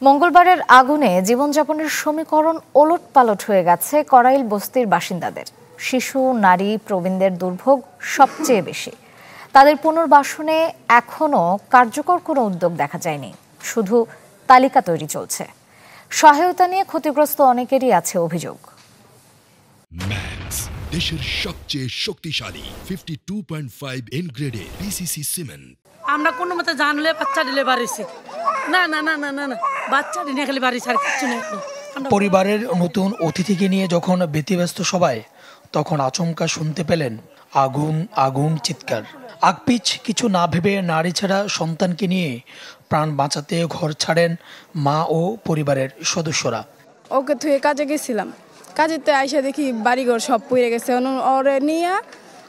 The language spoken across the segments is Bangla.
মঙ্গলবারের আগুনে জীবনযাপনের সমীকরণ ওলটপালট হয়ে গেছে করাইল বস্তির বাসিন্দাদের। শিশু, নারী, প্রবীণদের দুর্ভোগ সবচেয়ে বেশি। তাদের পুনর্বাসনে এখনও কার্যকর কোনো উদ্যোগ দেখা যায়নি, শুধু তালিকা তৈরি চলছে। সহায়তা নিয়ে ক্ষতিগ্রস্ত অনেকেরই আছে অভিযোগ। ম্যাক্স, দেশের সবচেয়ে শক্তিশালী 52.5 এন গ্রেডের পিসিসি সিমেন্ট। আমরা কোনো মতে জানলে বাচ্চা দিলে বাড়িছি না না না না না না বাচ্চা দিনে খালি বাড়ি ছাড়া কিছু নেই। পরিবারের নতুন অতিথিকে নিয়ে যখন ব্যতিব্যস্ত সবাই, তখন আচমকা শুনতে পেলেন আগুন আগুন চিৎকার। আগপিছ কিছু না ভেবে নারী ছাড়া সন্তানকে নিয়ে প্রাণ বাঁচাতে ঘর ছাড়েন মা ও পরিবারের সদস্যরা। ওকে থুয়ে কাজে গেছিলাম, কাজেতে আইসা দেখি বাড়িঘর সব পুড়ে গেছে। ওরে নিয়ে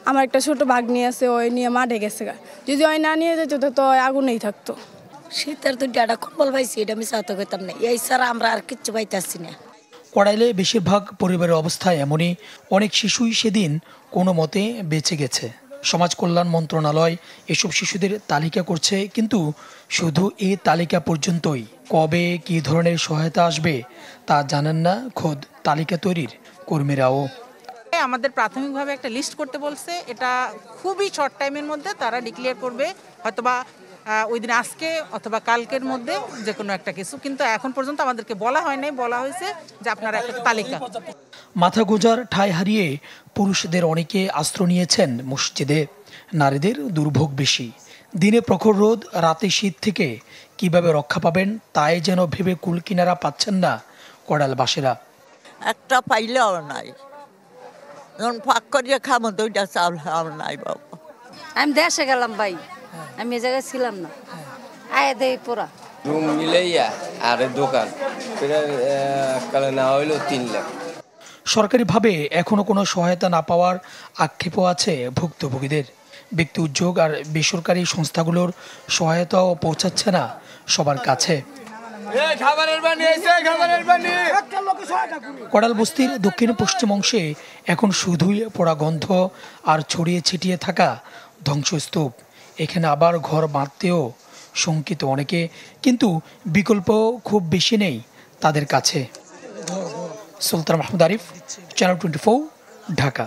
আমার একটা ছোট ভাগ্নি আছে, ওই নিয়ে মাঠে গেছে। যদি ওই না নিয়ে যেত তো আগুনেই থাকতো। শীতের দুটো একটা কম্বল পাইছি, এটা আমি চাতে পেতাম না। এই ছাড়া আমরা আর কিচ্ছু পাইতেছি না। কড়াইলে বেশিরভাগ পরিবারের অবস্থা এমনই। অনেক শিশুই সেদিন কোনো মতে বেঁচে গেছে। সমাজ কল্যাণ মন্ত্রণালয় এসব শিশুদের তালিকা করছে, কিন্তু শুধু এই তালিকা পর্যন্তই। কবে কী ধরনের সহায়তা আসবে তা জানেন না খোদ তালিকা তৈরির কর্মীরাও। আমাদের প্রাথমিকভাবে একটা লিস্ট করতে বলছে, এটা খুবই শর্ট টাইমের মধ্যে তারা ডিক্লেয়ার করবে, হয়তোবা ওই দিন আজকে অথবা কালকের মধ্যে যে কোনো একটা কিছু। কিন্তু এখন পর্যন্ত আমাদেরকে বলা হয় নাই, বলা হয়েছে যে আপনারা একটা তালিকা। মাথা গোজার ঠাঁই হারিয়ে পুরুষদের অনেকে আশ্রয় নিয়েছেন মসজিদে। নারীদের দুর্ভোগ বেশি। দিনে প্রখর রোদ, রাতে শীত থেকে কিভাবে রক্ষা পাবেন তাই যেন ভেবে কুল কিনারা পাচ্ছেন না কড়াইলবাসীরা। একটা পাইলেও নাই, যখন ফাঁক করিয়ে খাবো দুইটা চাউল নাই বাবা। আমি দেশে গেলাম ভাই, আমি এ জায়গায় ছিলাম না। আয় দেই পোড়া রুম মিলাইয়া আর দোকান কালে না হইল 3 লাখ। সরকারিভাবে এখনো কোনো সহায়তা না পাওয়ার আক্ষেপও আছে ভুক্তভোগীদের। ব্যক্তি উদ্যোগ আর বেসরকারি সংস্থাগুলোর সহায়তাও পৌঁছাচ্ছে না সবার কাছে। কড়াইল বস্তির দক্ষিণ পশ্চিম অংশে এখন শুধুই পোড়া গন্ধ আর ছড়িয়ে ছিটিয়ে থাকা ধ্বংসস্তূপ। এখানে আবার ঘর বাঁধতেও শঙ্কিত অনেকে, কিন্তু বিকল্প খুব বেশি নেই তাদের কাছে। সুলতান মাহমুদ আরিফ, চ্যানেল 24, ঢাকা।